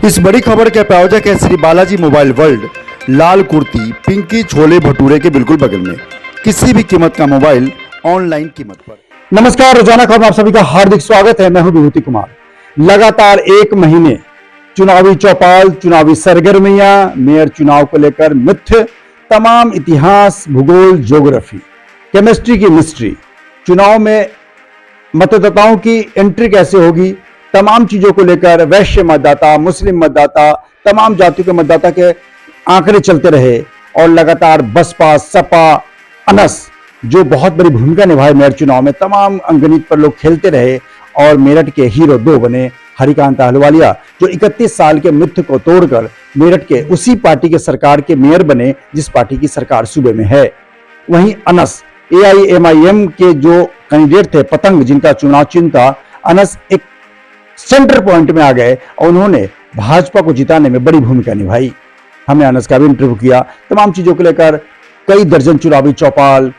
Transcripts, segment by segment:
इस बड़ी खबर के प्रायोजक है श्री बालाजी मोबाइल वर्ल्ड, लाल कुर्ती पिंकी छोले भटूरे के बिल्कुल बगल में। किसी भी कीमत का मोबाइल ऑनलाइन कीमत पर। नमस्कार, रोजाना खबर में आप सभी का हार्दिक स्वागत है। मैं हूं विभूति कुमार। लगातार एक महीने चुनावी चौपाल, चुनावी सरगर्मियां, मेयर चुनाव को लेकर मिथ्य, तमाम इतिहास, भूगोल, ज्योग्राफी, केमिस्ट्री की मिस्ट्री, चुनाव में मतदाताओं की एंट्री कैसे होगी, तमाम चीजों को लेकर वैश्य मतदाता, मुस्लिम मतदाता, तमाम जातियों के मतदाता के आंकड़े चलते रहे और लगातार बसपा, सपा, अनस जो बहुत बड़ी भूमिका निभाए मेयर चुनाव में, तमाम अंगणित पर लोग खेलते रहे और मेरठ के हीरो दो बने हरिकांत अहलुवालिया, जो 31 साल के मिथ्य को तोड़कर मेरठ के उसी पार्टी के सरकार के मेयर बने जिस पार्टी की सरकार सूबे में है। वहीं अनस AIMIM के जो कैंडिडेट थे पतंग, जिनका चुनाव चिन्ह था, अनस एक सेंटर पॉइंट में आ गए और उन्होंने भाजपा को जिताने में बड़ी भूमिका निभाई। हमने अनस का भी इंटरव्यू किया, तमाम चीजों को लेकर कई दर्जन चुनावी चौपाल,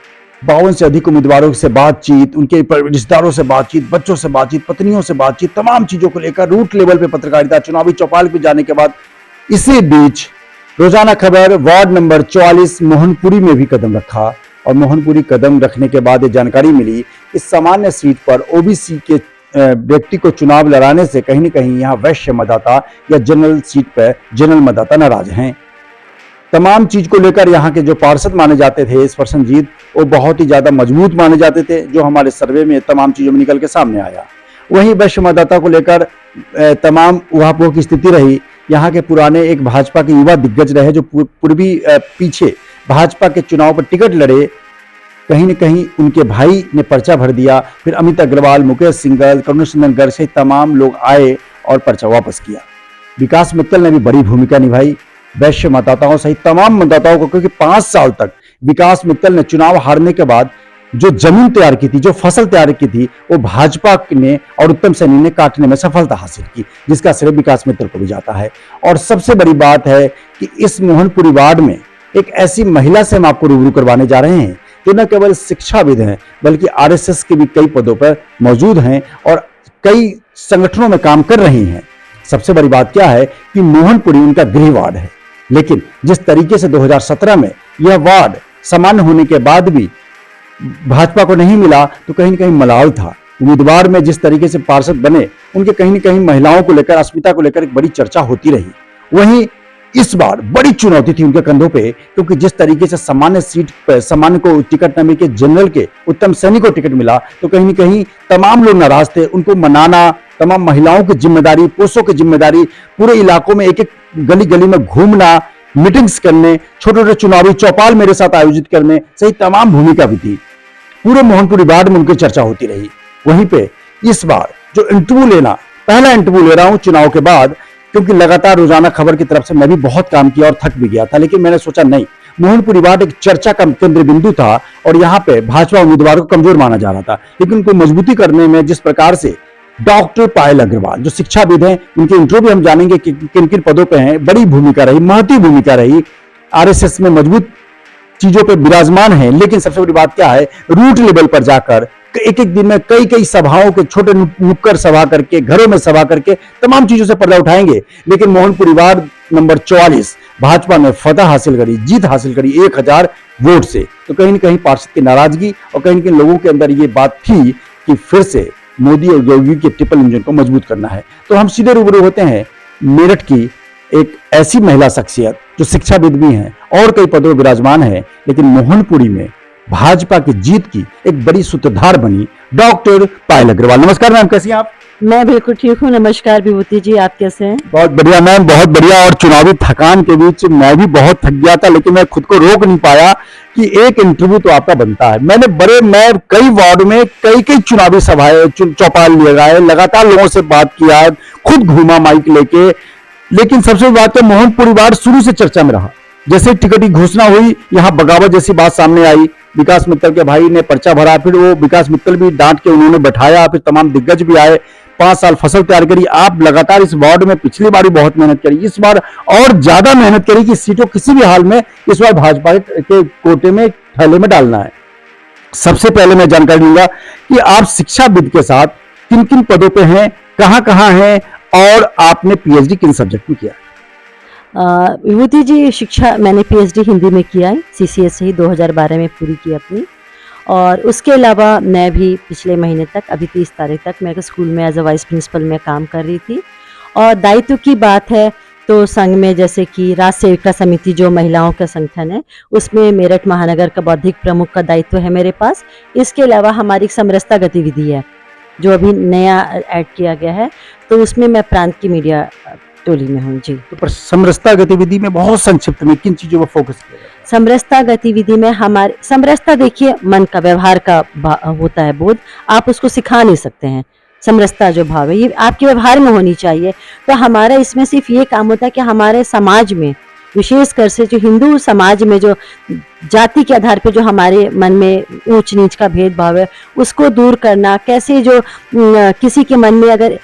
52 से अधिक उम्मीदवारों से बातचीत, उनके रिश्तेदारों से बातचीत, बच्चों से बातचीत, पत्नियों से बातचीत, तमाम चीजों को लेकर रूट लेवल पे पत्रकारिता, चुनावी चौपाल पे जाने के बाद इसी बीच रोजाना खबर वार्ड नंबर 44 मोहनपुरी में भी कदम रखा और मोहनपुरी कदम रखने के बाद ये जानकारी मिली कि सामान्य सीट पर OBC के व्यक्ति को चुनाव लड़ाने से कहीं न कहीं यहाँ वैश्य मतदाता या जनरल सीट पर जनरल मतदाता नाराज हैं। तमाम चीज को लेकर यहाँ के जो पार्षद माने जाते थे इस प्रसन्नजीत, वो बहुत ही ज्यादा मजबूत माने जाते थे, जो हमारे सर्वे में तमाम चीजों में निकल के सामने आया। वहीं वैश्य मतदाता को लेकर तमाम उहापोह की स्थिति रही। यहाँ के पुराने एक भाजपा के युवा दिग्गज रहे जो पूर्वी पीछे भाजपा के चुनाव पर टिकट लड़े, कहीं न कहीं उनके भाई ने पर्चा भर दिया। फिर अमित अग्रवाल, मुकेश सिंघल, करुणेश गर्ग से तमाम लोग आए और पर्चा वापस किया। विकास मित्तल ने भी बड़ी भूमिका निभाई वैश्य मतदाताओं सहित तमाम मतदाताओं को, क्योंकि 5 साल तक विकास मित्तल ने चुनाव हारने के बाद जो जमीन तैयार की थी, जो फसल तैयार की थी, वो भाजपा ने और उत्तम सैनी ने काटने में सफलता हासिल की, जिसका श्रेय विकास मित्तल को भी जाता है। और सबसे बड़ी बात है कि इस मोहनपुरी वार्ड में एक ऐसी महिला से हम आपको रूबरू करवाने जा रहे हैं जो न केवल शिक्षाविद हैं बल्कि RSS के भी कई पदों पर मौजूद हैं और कई संगठनों में काम कर रही हैं। सबसे बड़ी बात क्या है कि मोहनपुरी उनका गृह वार्ड है, लेकिन जिस तरीके से 2017 में यह वार्ड सामान्य होने के बाद भी भाजपा को नहीं मिला तो कहीं न कहीं मलाल था। उम्मीदवार में जिस तरीके से पार्षद बने, उनके कहीं न कहीं महिलाओं को लेकर, अस्मिता को लेकर एक बड़ी चर्चा होती रही। वहीं इस बार बड़ी चुनौती थी उनके कंधों पे, क्योंकि जिस तरीके से सामान्य सीट पर सामान्य को टिकट न मिलकर जनरल के उत्तम सैनी को टिकट मिला तो कहीं न कहीं तमाम लोग नाराज थे। उनको मनाना, तमाम महिलाओं की जिम्मेदारी, पुरुषों की जिम्मेदारी, पूरे इलाकों में एक एक गली गली में घूमना, मीटिंग्स करने, छोटे छोटे चुनावी चौपाल मेरे साथ आयोजित करने सही तमाम भूमिका भी थी। पूरे मोहनपुरी वार्ड में उनकी चर्चा होती रही। वहीं पे इस बार जो इंटरव्यू लेना, पहला इंटरव्यू ले रहा हूं चुनाव के बाद, क्योंकि लगातार रोजाना खबर की तरफ से मैं भी बहुत काम किया और थक भी गया था, लेकिन मैंने सोचा नहीं, मोहनपुरी वार्ड एक चर्चा का केंद्र बिंदु था और यहाँ पे भाजपा उम्मीदवार को कमजोर माना जा रहा था, लेकिन उनको मजबूती करने में जिस प्रकार से डॉक्टर पायल अग्रवाल जो शिक्षाविद हैं, उनके इंटरव्यू भी हम जानेंगे कि किन किन पदों पे हैं, बड़ी भूमिका रही, महती भूमिका रही, RSS में मजबूत चीजों पे विराजमान है। लेकिन सबसे बड़ी बात क्या है, रूट लेवल पर जाकर एक एक दिन में कई सभाओं के छोटे नुक्कड़ सभा करके, घरों में सभा करके तमाम चीजों से पर्दा उठाएंगे। लेकिन मोहनपुरी वार्ड नंबर 44 भाजपा ने फतह हासिल करी, जीत हासिल करी 1000 वोट से। तो कहीं न कहीं पार्षद की नाराजगी और कहीं न कहीं लोगों के अंदर ये बात थी कि फिर से मोदी और योगी के ट्रिपल इंजन को मजबूत करना है। तो हम सीधे रूबरू होते हैं मेरठ की एक ऐसी महिला शख्सियत जो शिक्षाविद भी हैं और कई पदों पर विराजमान है, लेकिन मोहनपुरी में भाजपा की जीत की एक बड़ी सूत्रधार बनी, डॉक्टर पायल अग्रवाल। नमस्कार मैम, कैसी हैं आप? मैं बिल्कुल ठीक हूँ। नमस्कार विभूति जी, आप कैसे हैं? बहुत बढ़िया मैम, बहुत बढ़िया। और चुनावी थकान के बीच मैं भी बहुत थक गया था, लेकिन मैं खुद को रोक नहीं पाया कि एक इंटरव्यू तो आपका बनता है। मैं कई वार्ड में कई चुनावी सभाएं, चौपाल लगाए, लगातार लोगों से बात किया, खुद घूमा माइक लेके, लेकिन सबसे बात तो मोहनपुरी वार्ड शुरू से चर्चा में रहा। जैसे टिकट की घोषणा हुई, यहाँ बगावत जैसी बात सामने आई, विकास मित्तल के भाई ने पर्चा भरा, फिर वो विकास मित्तल भी डांट के उन्होंने बैठाया, फिर तमाम दिग्गज भी आए, 5 साल फसल तैयार करी। आप लगातार इस वार्ड में पिछली बार भी बहुत मेहनत करी, इस बार और ज्यादा मेहनत करी कि सीटों किसी भी हाल में इस बार भाजपा के कोटे में, थैले में डालना है। सबसे पहले मैं जानकारी दूंगा कि आप शिक्षाविद के साथ किन किन पदों पे हैं, कहां कहां हैं और आपने पीएचडी किन सब्जेक्ट में किया? विभूति जी, शिक्षा मैंने पीएचडी हिंदी में किया है, सीसीएस से ही 2012 में पूरी की अपनी। और उसके अलावा मैं भी पिछले महीने तक, अभी 30 तारीख तक, मैं स्कूल में एज अ वाइस प्रिंसिपल में काम कर रही थी। और दायित्व की बात है तो संघ में जैसे कि राज्य सेविका समिति जो महिलाओं का संगठन है, उसमें मेरठ महानगर का बौद्धिक प्रमुख का दायित्व है मेरे पास। इसके अलावा हमारी एक समरसता गतिविधि है जो अभी नया ऐड किया गया है, तो उसमें मैं प्रांत की मीडिया टोली में हूँ जी। तो पर समरसता गतिविधि में बहुत संक्षिप्त में किन चीजों पर फोकस किया जाता है? समरसता गतिविधि में हमारे समरसता, देखिए, मन का, व्यवहार का होता है बोध, आप उसको सिखा नहीं सकते हैं। समरसता जो भाव है ये आपके व्यवहार में होनी चाहिए। तो हमारा इसमें सिर्फ ये काम होता है कि हमारे समाज में, विशेषकर से जो हिंदू समाज में, जो जाति के आधार पे जो हमारे मन में ऊंच नीच का भेदभाव है, उसको दूर करना, कैसे जो किसी के मन में अगर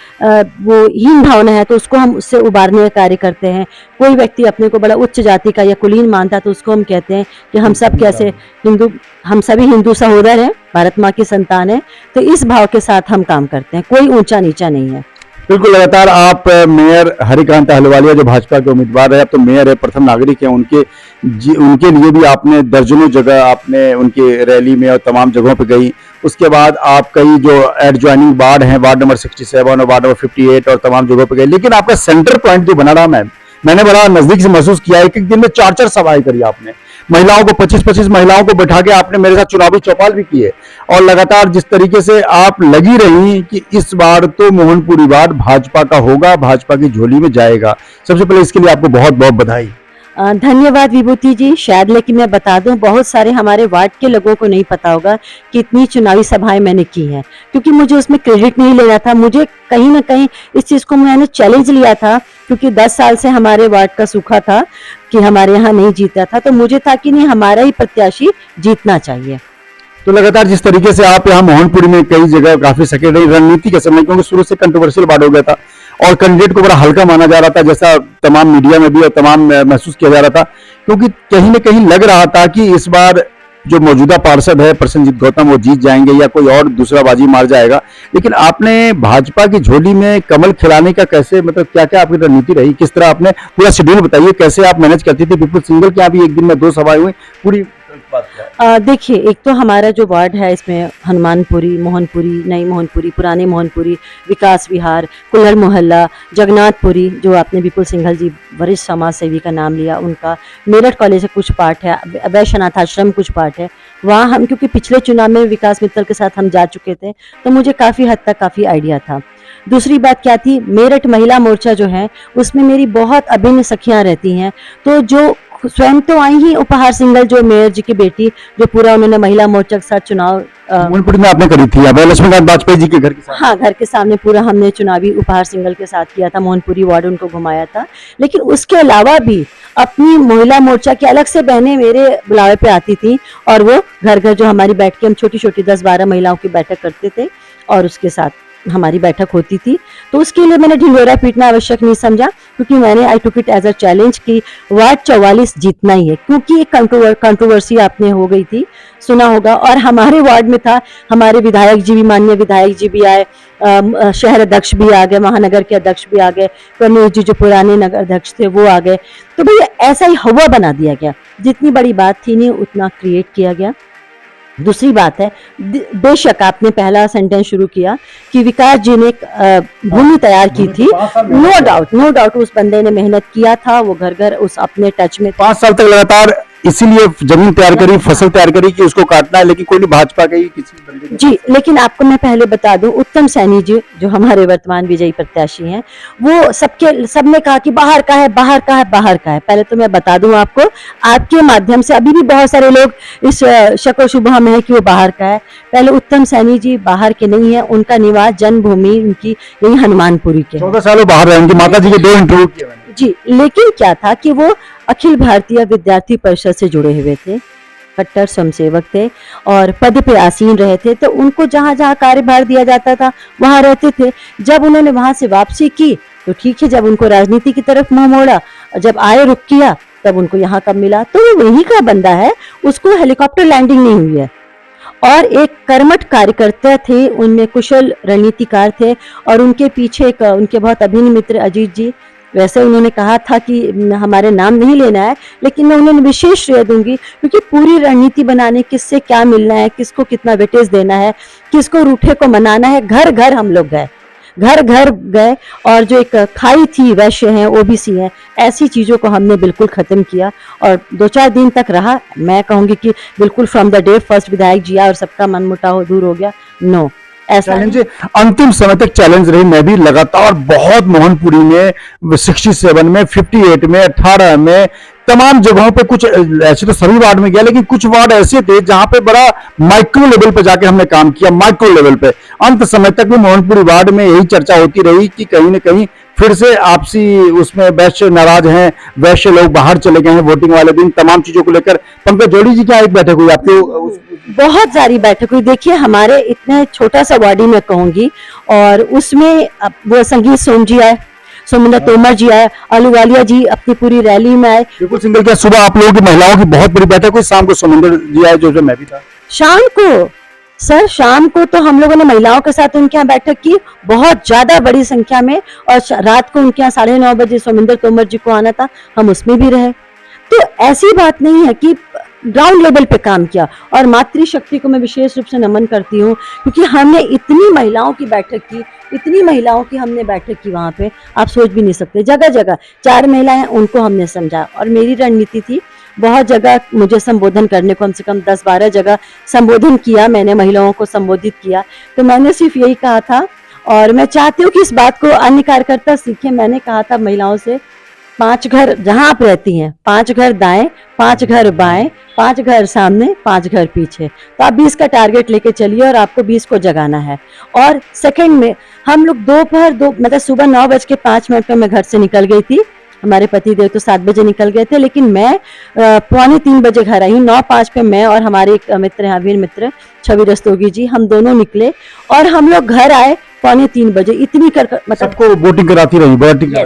वो हीन भावना है तो उसको हम उससे उबारने का कार्य करते हैं। कोई व्यक्ति अपने को बड़ा उच्च जाति का या कुलीन मानता है तो उसको हम कहते हैं कि हम सब कैसे हिंदू, हम सभी हिंदू सहोदर हैं, भारत माँ की संतान है। तो इस भाव के साथ हम काम करते हैं, कोई ऊंचा नीचा नहीं है। बिल्कुल। लगातार आप मेयर हरिकांत अहलुवालिया जो भाजपा के उम्मीदवार है, अब तो मेयर है, प्रथम नागरिक है, उनके लिए भी आपने दर्जनों जगह आपने उनकी रैली में और तमाम जगहों पे गई। उसके बाद आप कई जो एडजॉइनिंग वार्ड हैं, वार्ड नंबर 67 और वार्ड नंबर 58 और तमाम जगहों पे गए। लेकिन आपका सेंटर पॉइंट जो बना रहा, मैंने बड़ा नजदीक से महसूस किया है। एक दिन में 4-4 सभाएं करी आपने, महिलाओं को 25-25 महिलाओं को बैठा के आपने मेरे साथ चुनावी चौपाल भी किए। और लगातार जिस तरीके से आप लगी रही कि इस बार तो मोहनपुरी वार्ड भाजपा का होगा, भाजपा की झोली में जाएगा, सबसे पहले इसके लिए आपको बहुत बहुत बधाई। धन्यवाद विभूति जी। शायद, लेकिन मैं बता दूं, बहुत सारे हमारे वार्ड के लोगों को नहीं पता होगा कि इतनी चुनावी सभाएं मैंने की हैं, क्योंकि मुझे उसमें क्रेडिट नहीं लेना था। मुझे कहीं ना कहीं इस चीज़ को मैंने चैलेंज लिया था, क्योंकि 10 साल से हमारे वार्ड का सूखा था कि हमारे यहाँ नहीं जीता था, तो मुझे था कि नहीं, हमारा ही प्रत्याशी जीतना चाहिए। तो लगातार जिस तरीके से आप यहाँ मोहनपुरी में कई जगह काफी सके रही, रणनीति के समय, क्योंकि शुरू से कंट्रोवर्शियल वार्ड हो गया था और कैंडिडेट को बड़ा हल्का माना जा रहा था, जैसा तमाम मीडिया में भी और तमाम महसूस किया जा रहा था, क्योंकि कहीं न कहीं लग रहा था कि इस बार जो मौजूदा पार्षद है प्रसन्नजीत गौतम, वो जीत जाएंगे या कोई और दूसरा बाजी मार जाएगा। लेकिन आपने भाजपा की झोली में कमल खिलाने का कैसे, मतलब क्या क्या आपकी रणनीति रही, किस तरह आपने पूरा शेड्यूल बताइए, कैसे आप मैनेज करती थी? विपुल सिंघल के यहाँ भी एक दिन में 2 सभाएं हुई, पूरी देखिए, एक तो हमारा जो वार्ड है इसमें हनुमानपुरी, मोहनपुरी, नई मोहनपुरी, पुरानी मोहनपुरी, विकास विहार, कुल्हड़ मोहल्ला, जगन्नाथपुरी, जो आपने विपुल सिंघल जी वरिष्ठ समाज सेवी का नाम लिया, उनका, मेरठ कॉलेज से कुछ पार्ट है, वैश्यनाथ आश्रम कुछ पार्ट है। वहाँ हम, क्योंकि पिछले चुनाव में विकास मित्तल के साथ हम जा चुके थे, तो मुझे काफ़ी हद तक काफ़ी आइडिया था। दूसरी बात क्या थी, मेरठ महिला मोर्चा जो है उसमें मेरी बहुत अभिन्न सखियां रहती हैं, तो जो स्वयं तो आई ही उपहार सिंघल, जो मेयर जी की बेटी, जो पूरा उन्होंने महिला मोर्चा के साथ चुनाव मोहनपुरी में आपने करी थी, लक्ष्मीकांत वाजपेयी जी के घर के साथ। हाँ, घर के सामने पूरा हमने चुनावी उपहार सिंघल के साथ किया था, मोहनपुरी वार्ड उनको घुमाया था। लेकिन उसके अलावा भी अपनी महिला मोर्चा की अलग से बहनें मेरे बुलावे पे आती थी, और वो घर घर जो हमारी बैठ के, हम छोटी छोटी 10-12 महिलाओं की बैठक करते थे और उसके साथ हमारी बैठक होती थी। तो उसके लिए मैंने ढिंढोरा पीटना आवश्यक नहीं समझा, क्योंकि मैंने I took it as a challenge कि वार्ड 44 जीतना ही है, क्योंकि एक कंट्रोवर्सी आपने हो गई थी, सुना होगा। और हमारे वार्ड में था, हमारे विधायक जी भी, माननीय विधायक जी भी आए, शहर अध्यक्ष भी आ गए, महानगर के अध्यक्ष भी आ गए, कन्नौज जी जो पुराने नगर अध्यक्ष थे वो आ गए। तो भैया ऐसा ही हवा बना दिया गया, जितनी बड़ी बात थी नहीं उतना क्रिएट किया गया। दूसरी बात है, बेशक आपने पहला सेंटेंस शुरू किया कि विकास जी ने भूमि तैयार की थी, नो डाउट उस बंदे ने मेहनत किया था, वो घर घर उस अपने टच में 5 साल तक लगातार इसीलिए जमीन तैयार करी, फसल तैयार करी कि उसको काटना है, लेकिन कोई नहीं, भाजपा के ही किसी जी। लेकिन आपको मैं पहले बता दूं, उत्तम सैनी जी जो हमारे वर्तमान विजयी प्रत्याशी हैं, वो सबने कहा कि बाहर का है, बाहर का है, बाहर का है। पहले तो मैं बता दूं आपको, आपके माध्यम से अभी भी बहुत सारे लोग इस शको शुबह में है कि वो बाहर का है। पहले उत्तम सैनी जी बाहर के नहीं है, उनका निवास जन्मभूमि उनकी यही हनुमानपुरी के। 14 सालों बाहर रहे, उनकी माता जी के 2 इंटरव्यू किए मैंने जी। लेकिन क्या था कि वो अखिल भारतीय विद्यार्थी परिषद से जुड़े हुए थे, कट्टर स्वयंसेवक थे और पद पे आसीन रहे थे, तो उनको जहां जहां कार्यभार दिया जाता था वहां रहते थे। जब उन्होंने वहां से वापसी की तो ठीक है, जब उनको राजनीति की तरफ मुंह मोड़ा, जब आए रुक किया, तब उनको यहाँ कब मिला, तो वो वहीं का बंदा है, उसको हेलीकॉप्टर लैंडिंग नहीं हुई है। और एक कर्मठ कार्यकर्ता थे, उनमें कुशल रणनीतिकार थे और उनके पीछे एक उनके बहुत अभिन्न मित्र अजीत जी, वैसे उन्होंने कहा था कि हमारे नाम नहीं लेना है, लेकिन मैं उन्हें विशेष श्रेय दूंगी क्योंकि पूरी रणनीति बनाने किससे क्या मिलना है, किसको कितना वेटेज देना है, किसको रूठे को मनाना है, घर घर हम लोग गए, घर घर गए और जो एक खाई थी वैश्य हैं, ओबीसी हैं, ऐसी चीज़ों को हमने बिल्कुल ख़त्म किया और 2-4 दिन तक रहा। मैं कहूँगी कि बिल्कुल फ्रॉम द डे फर्स्ट विधायक जी आए और सबका मन मुटाव दूर हो गया, नो ऐसा चैलेंज अंतिम समय तक चैलेंज रही। मैं भी लगातार बहुत मोहनपुरी में 67 में 58 में 18 में तमाम जगहों पे, कुछ ऐसे तो सभी वार्ड में गया, लेकिन कुछ वार्ड ऐसे थे जहां पे बड़ा माइक्रो लेवल पे जाके हमने काम किया, माइक्रो लेवल पे। अंत समय तक भी मोहनपुरी वार्ड में यही चर्चा होती रही कि कहीं ना कहीं फिर से आपसी उसमें वैश्य नाराज हैं, वैश्य लोग बाहर चले गए हैं वोटिंग वाले दिन, तमाम चीजों को लेकर। पंकज जोड़ी जी, क्या एक बैठक हुई आपकी? बहुत सारी बैठक हुई। देखिए हमारे इतने छोटा सा वार्ड ही मैं कहूंगी और उसमें वो संगीत सोम जी आए, सोमेंद्र तोमर जी आए, अहलूवालिया जी अपनी पूरी रैली में आए। बिल्कुल सिंगल क्या सुबह आप लोगों की महिलाओं की बहुत बड़ी बैठक हुई, शाम को सोमेंद्र जी आए, जो मैं भी था। शाम को सर, शाम को तो हम लोगों ने महिलाओं के साथ उनके यहाँ बैठक की बहुत ज्यादा बड़ी संख्या में, और रात को उनके यहाँ 9:30 बजे सोमेंद्र तोमर जी को आना था, हम उसमें भी रहे। तो ऐसी बात नहीं है कि ग्राउंड लेवल पे काम किया। और मातृशक्ति को मैं विशेष रूप से नमन करती हूँ क्योंकि हमने इतनी महिलाओं की बैठक की, इतनी महिलाओं की हमने बैठक की वहाँ पे, आप सोच भी नहीं सकते। जगह जगह 4 महिलाएं, उनको हमने समझा और मेरी रणनीति थी, बहुत जगह मुझे संबोधन करने को, कम से कम 10-12 जगह संबोधन किया मैंने, महिलाओं को संबोधित किया। तो मैंने सिर्फ यही कहा था और मैं चाहती हूँ कि इस बात को अन्य कार्यकर्ता सीखें। मैंने कहा था महिलाओं से, 5 घर जहां आप रहती हैं, 5 घर दाएं, 5 घर बाएं, 5 घर सामने, 5 घर पीछे, तो आप 20 का टारगेट लेके चलिए और आपको 20 को जगाना है। और सेकंड में हम लोग दोपहर मतलब सुबह 9:05 पे मैं घर से निकल गई थी, हमारे पति देव तो 7 बजे निकल गए थे, लेकिन मैं 2:45 बजे घर आई। 9:05 पे मैं और हमारे एक मित्र हैं, अवीर मित्र छवि रस्तोगी जी, हम दोनों निकले और हम लोग घर आए 2:45 बजे। इतनी मतलब सबको वोटिंग कराती रही, वोटिंग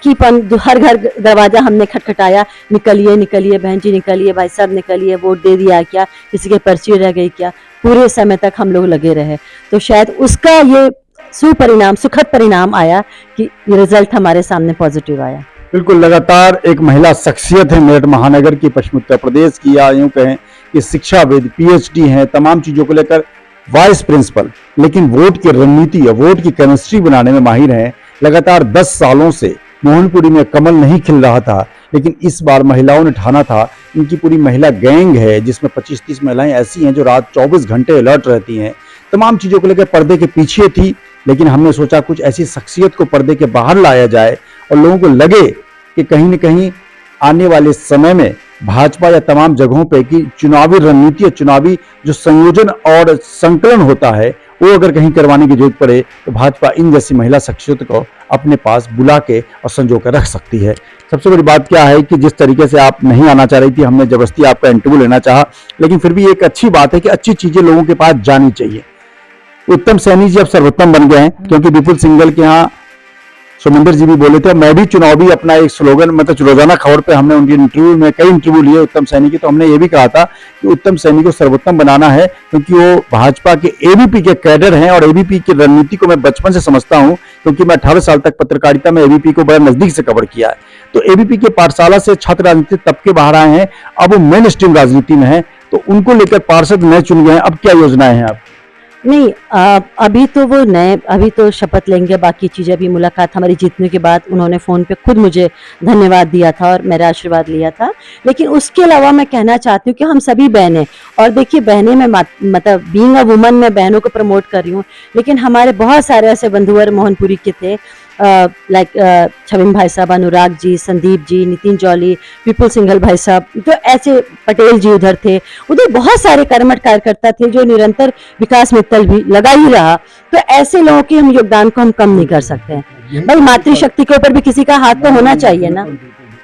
की हर घर दरवाजा हमने खटखटाया, निकलिए निकलिए बहन जी, निकलिए भाई साहब, निकलिए, वोट दे दिया क्या, किसी के पर्ची रह गई क्या, पूरे समय तक हम लोग लगे रहे। तो शायद उसका ये सुपरिणाम, सुखद परिणाम आया कि ये रिजल्ट हमारे सामने पॉजिटिव आया। बिल्कुल, लगातार एक महिला शख्सियत है मेरठ महानगर की, पश्चिम उत्तर प्रदेश की, या यूं कहें कि शिक्षाविद, PhD हैं, तमाम चीजों को लेकर वाइस प्रिंसिपल, लेकिन वोट की रणनीति या वोट की केमिस्ट्री बनाने में माहिर हैं। लगातार 10 सालों से मोहनपुरी में कमल नहीं खिल रहा था, लेकिन इस बार महिलाओं ने ठाना था। इनकी पूरी महिला गैंग है जिसमें 25-30 महिलाएं ऐसी हैं जो रात 24 घंटे अलर्ट रहती हैं, तमाम चीजों को लेकर पर्दे के पीछे थी। लेकिन हमने सोचा कुछ ऐसी शख्सियत को पर्दे के बाहर लाया जाए और लोगों को लगे कि कहीं न कहीं आने वाले समय में भाजपा या तमाम जगहों पे कि चुनावी रणनीति या चुनावी जो संयोजन और संकलन होता है वो अगर कहीं करवाने की जरूरत पड़े तो भाजपा इन जैसी महिला शख्सियत को अपने पास बुला के और संजो कर रख सकती है। सबसे बड़ी बात क्या है कि जिस तरीके से आप नहीं आना चाह रही थी, हमने जबरदस्ती आपका इंटरव्यू लेना चाहा, लेकिन फिर भी एक अच्छी बात है कि अच्छी चीजें लोगों के पास जानी चाहिए। उत्तम सैनी जी अब सर्वोत्तम बन गए हैं, क्योंकि विपुल सिंघल के यहाँ सोमेंद्र जी भी बोले थे। मैं भी चुनावी अपना एक स्लोगन, मतलब रोजाना खबर पे हमने उनके इंटरव्यू में कई इंटरव्यू लिए उत्तम सैनी की, तो हमने ये भी कहा था कि उत्तम सैनी को सर्वोत्तम बनाना है, क्योंकि वो भाजपा के AVP के कैडर हैं और AVP की रणनीति को मैं बचपन से समझता हूं, क्योंकि मैं 18 साल तक पत्रकारिता में AVP को बड़ा नजदीक से कवर किया है। तो AVP के पाठशाला से छात्र राजनीति तबके बाहर आए हैं, अब वो मेन स्ट्रीम राजनीति में है, तो उनको लेकर पार्षद नए चुन गए हैं। अब क्या योजनाएं हैं आप? नहीं, अभी तो वो नए, अभी तो शपथ लेंगे, बाकी चीज़ें अभी मुलाकात हमारी जीतने के बाद उन्होंने फ़ोन पे खुद मुझे धन्यवाद दिया था और मेरा आशीर्वाद लिया था। लेकिन उसके अलावा मैं कहना चाहती हूँ कि हम सभी बहनें, और देखिए बहनें में मतलब बीइंग अ वुमन मैं बहनों को प्रमोट कर रही हूँ, लेकिन हमारे बहुत सारे ऐसे बंधुवर मोहनपुरी के थे, लाइक छविन भाई साहब, अनुराग जी, संदीप जी, नितिन जौली, विपुल सिंघल भाई साहब, तो ऐसे पटेल जी उधर थे, उधर बहुत सारे कर्मठ कार्यकर्ता थे जो निरंतर विकास मित्तल भी लगा ही रहा। तो ऐसे लोगों के हम योगदान को हम कम नहीं कर सकते हैं। भाई मातृशक्ति के ऊपर भी किसी का हाथ तो होना चाहिए ना।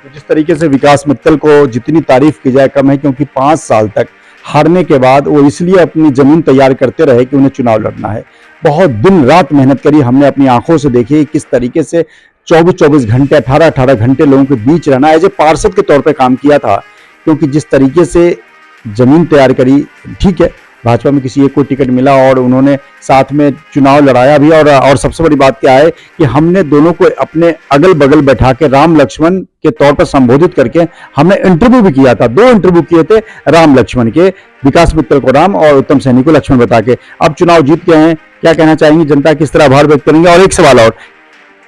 जिस तरीके से विकास मित्तल को जितनी तारीफ की जाए कम है, क्योंकि 5 साल तक हारने के बाद वो इसलिए अपनी जमीन तैयार करते रहे कि उन्हें चुनाव लड़ना है। बहुत दिन रात मेहनत करी, हमने अपनी आंखों से देखी किस तरीके से 24-24 घंटे, 18-18 घंटे लोगों के बीच रहना, एज ए पार्षद के तौर पे काम किया था। क्योंकि जिस तरीके से जमीन तैयार करी, ठीक है, भाजपा में किसी एक को टिकट मिला और उन्होंने साथ में चुनाव लड़ाया भी। और सबसे बड़ी बात क्या है कि हमने दोनों को अपने अगल बगल बैठा के राम लक्ष्मण के तौर पर संबोधित करके हमने इंटरव्यू भी किया था। 2 इंटरव्यू किए थे राम लक्ष्मण के, विकास मित्तल को राम और उत्तम सैनी को लक्ष्मण बता के। अब चुनाव जीत गए हैं, क्या कहना चाहेंगे, जनता किस तरह आभार व्यक्त करेंगे? और एक सवाल और,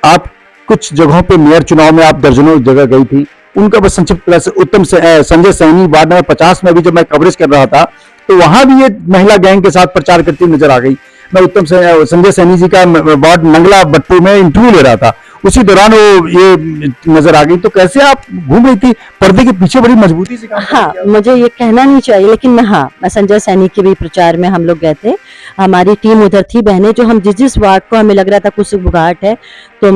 आप कुछ जगहों पे मेयर चुनाव में आप दर्जनों जगह गई थी, उनका बस संक्षिप्त संजय सैनी वार्ड नंबर 50 में भी जब मैं कवरेज कर रहा था तो वहां भी ये महिला गैंग के साथ प्रचार करती हुई नजर आ गई। मैं संजय सैनी जी का वार्ड नंगला बट्टू में इंटरव्यू ले रहा था, उसी दौरान वो ये नजर आ गई। तो कैसे आप घूम रही थी, पर्दे के पीछे बड़ी मजबूती से काम हाँ, मुझे ये कहना नहीं चाहिए, लेकिन मैं संजय सैनी के भी प्रचार में हम लोग गए थे। हमारी टीम उधर थी, बहनें जो हम जिस वार्ड को हमें लग रहा था कुछ घाट है, तो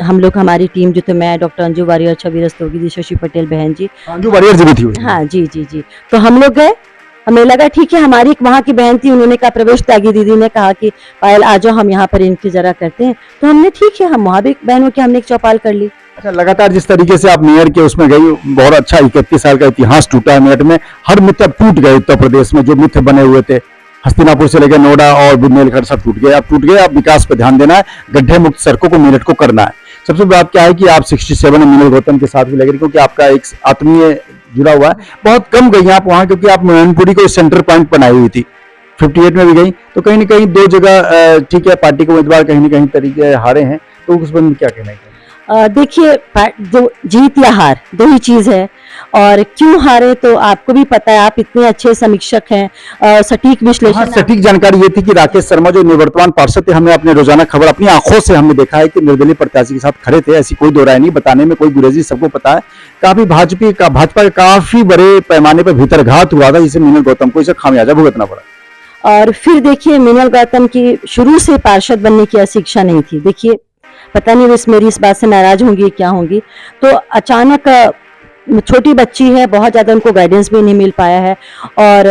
हम लोग हमारी टीम जो थे, मैं डॉक्टर अंजू वारियर, छवि रस्तोगी जी, शशि पटेल बहन जी, अंजू वारियर जी भी थी। हाँ जी, तो हम लोग गए। हमें लगा ठीक है, हमारी एक वहाँ की बहन थी, उन्होंने कहा, प्रवेश त्यागी दीदी ने कहा कि पायल आ जाओ, हम यहाँ पर इनकी जरा करते हैं। तो हमने ठीक है, हम वहाँ भी बहनों की हमने एक चौपाल कर ली। अच्छा, लगातार जिस तरीके से आप मेयर के उसमें गई, बहुत अच्छा 31 साल का इतिहास टूटा है मेरठ में। हर मिथ अब टूट गए उत्तर प्रदेश में, जो मिथ बने हुए थे हस्तिनापुर से लेकर नोएडा और बुंदेलखंड सब टूट गए। अब विकास पर ध्यान देना है, गड्ढे मुक्त सड़कों को मेरठ को करना है। सबसे बड़ी बात क्या है कि आप 67 मीनल गौतम के साथ भी लगे, क्योंकि आपका एक आत्मीय जुड़ा हुआ है। बहुत कम गई आप वहां, क्योंकि आप मोहनपुरी को सेंटर पॉइंट बनाई हुई थी। 58 में भी गई, तो कहीं ना कहीं 2 जगह ठीक है, पार्टी के उम्मीदवार कहीं ना कहीं तरीके हारे हैं, तो उस पर क्या कहना है? देखिए, जो जीत या हार 2 ही चीज है, और क्यों हारे तो आपको भी पता है, आप इतने अच्छे समीक्षक हैं, सटीक विश्लेषण। हाँ, सटीक जानकारी ये थी कि राकेश शर्मा जो निवर्तमान पार्षद थे, हमने अपने रोजाना खबर अपनी आंखों से हमने देखा है कि निर्दलीय प्रत्याशी के साथ खड़े थे, ऐसी कोई दो राय नहीं, बताने में कोई गुरेजी, सबको पता है। काफी भाजपा का काफी बड़े पैमाने पर भीतरघात हुआ था, जिसे मीनल गौतम को इसे खामियाजा भुगतना पड़ा। और फिर देखिए, मीनल गौतम की शुरू से पार्षद बनने की ऐसी इच्छा नहीं थी। देखिए, पता नहीं वो मेरी इस बात से नाराज होंगी क्या होंगी, तो अचानक छोटी बच्ची है, बहुत ज्यादा उनको गाइडेंस भी नहीं मिल पाया है, और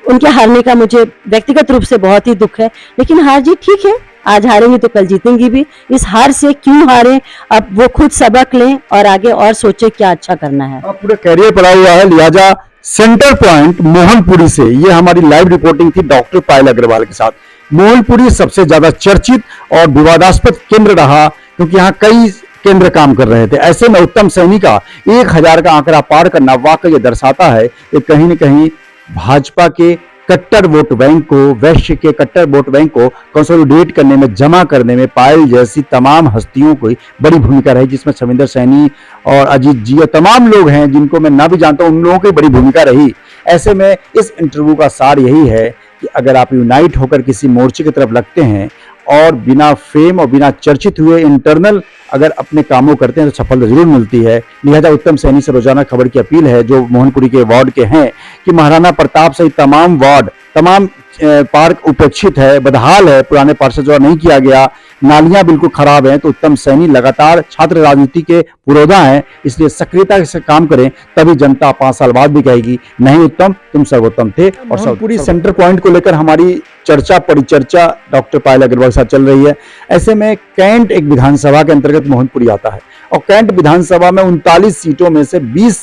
उनके हारने का मुझे व्यक्तिगत रूप से बहुत ही दुख है। लेकिन हार जीत ठीक है, आज हारेंगे तो कल जीतेंगी भी। इस हार से क्यों हारे, अब वो खुद सबक लें और आगे और सोचे क्या अच्छा करना है। पूरा कैरियर पड़ा हुआ है, लिहाजा सेंटर पॉइंट मोहनपुरी से ये हमारी लाइव रिपोर्टिंग थी डॉक्टर पायल अग्रवाल के साथ। मोहनपुरी सबसे ज्यादा चर्चित और विवादास्पद केंद्र रहा, क्योंकि यहाँ कई केंद्र काम कर रहे थे। ऐसे में उत्तम सैनी का 1000 का आंकड़ा पार करना वाकई दर्शाता है कि कहीं न कहीं भाजपा के कट्टर वोट बैंक को, वैश्य के कट्टर वोट बैंक को कंसोलिडेट करने में, जमा करने में पायल जैसी तमाम हस्तियों की बड़ी भूमिका रही, जिसमें छविंदर सैनी और अजीत जी और तमाम लोग हैं जिनको मैं ना भी जानता हूं, उन लोगों की बड़ी भूमिका रही। ऐसे में इस इंटरव्यू का सार यही है कि अगर आप यूनाइट होकर किसी मोर्चे की तरफ लगते हैं और बिना फेम और बिना चर्चित हुए इंटरनल अगर अपने कामों करते हैं तो सफलता जरूर मिलती है। लिहाजा उत्तम सैनी से रोजाना खबर की अपील है, जो मोहनपुरी के वार्ड के हैं, कि महाराणा प्रताप सहित तमाम वार्ड, तमाम पार्क उपेक्षित है, बदहाल है, पुराने पार्षद द्वारा नहीं किया गया, नालियां बिल्कुल खराब हैं। तो उत्तम सैनी लगातार छात्र राजनीति के पुरोधा हैं, इसलिए सक्रियता से काम करें, तभी जनता 5 साल बाद भी कहेगी नहीं उत्तम तुम सर्वोत्तम थे। और पूरी सेंटर पॉइंट को लेकर हमारी चर्चा परिचर्चा डॉक्टर पायल अग्रवाल के साथ चल रही है। ऐसे में कैंट एक विधानसभा के अंतर्गत मोहनपुरी आता है, और कैंट विधानसभा में 39 सीटों में से 20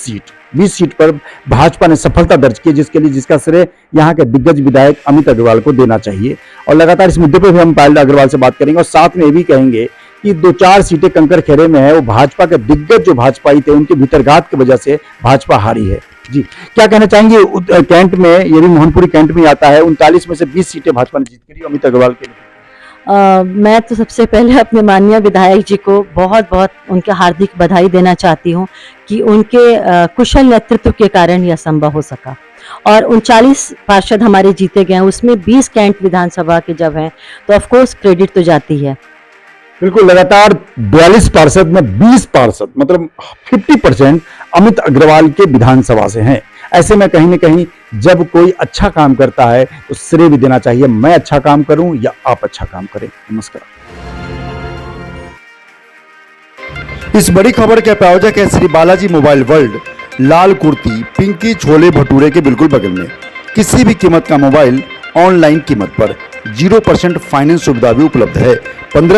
सीट पर भाजपा ने सफलता दर्ज की, जिसका श्रेय यहाँ के दिग्गज विधायक अमित अग्रवाल को देना चाहिए। और लगातार इस मुद्दे पर भी हम पायल अग्रवाल से बात करेंगे, और साथ में ये भी कहेंगे कि 2-4 सीटें कंकर खेरे में है, वो भाजपा के दिग्गज जो भाजपाई थे उनके भीतरघात की वजह से भाजपा हारी है। जी, क्या कहना चाहेंगे? कैंट में, ये भी मोहनपुरी कैंट में आता है, 39 में से 20 सीटें भाजपा ने जीत करी अमित अग्रवाल के लिए। मैं तो सबसे पहले अपने माननीय विधायक जी को बहुत बहुत उनके हार्दिक बधाई देना चाहती हूँ कि उनके कुशल नेतृत्व के कारण यह संभव हो सका। और 39 पार्षद हमारे जीते गए हैं, उसमें 20 कैंट विधानसभा के जब हैं, तो ऑफ कोर्स क्रेडिट तो जाती है। बिल्कुल, लगातार 42 पार्षद में 20 पार्षद मतलब 50% अमित अग्रवाल के विधानसभा से हैं। ऐसे में कहीं न कहीं जब कोई अच्छा काम करता है तो श्रेय भी देना चाहिए, मैं अच्छा काम करूं या आप अच्छा काम करें। नमस्कार। इस बड़ी खबर के प्रायोजक है श्री बालाजी मोबाइल वर्ल्ड, लाल कुर्ती पिंकी छोले भटूरे के बिल्कुल बगल में। किसी भी कीमत का मोबाइल ऑनलाइन कीमत पर 0% फाइनेंस सुविधा भी उपलब्ध है। 15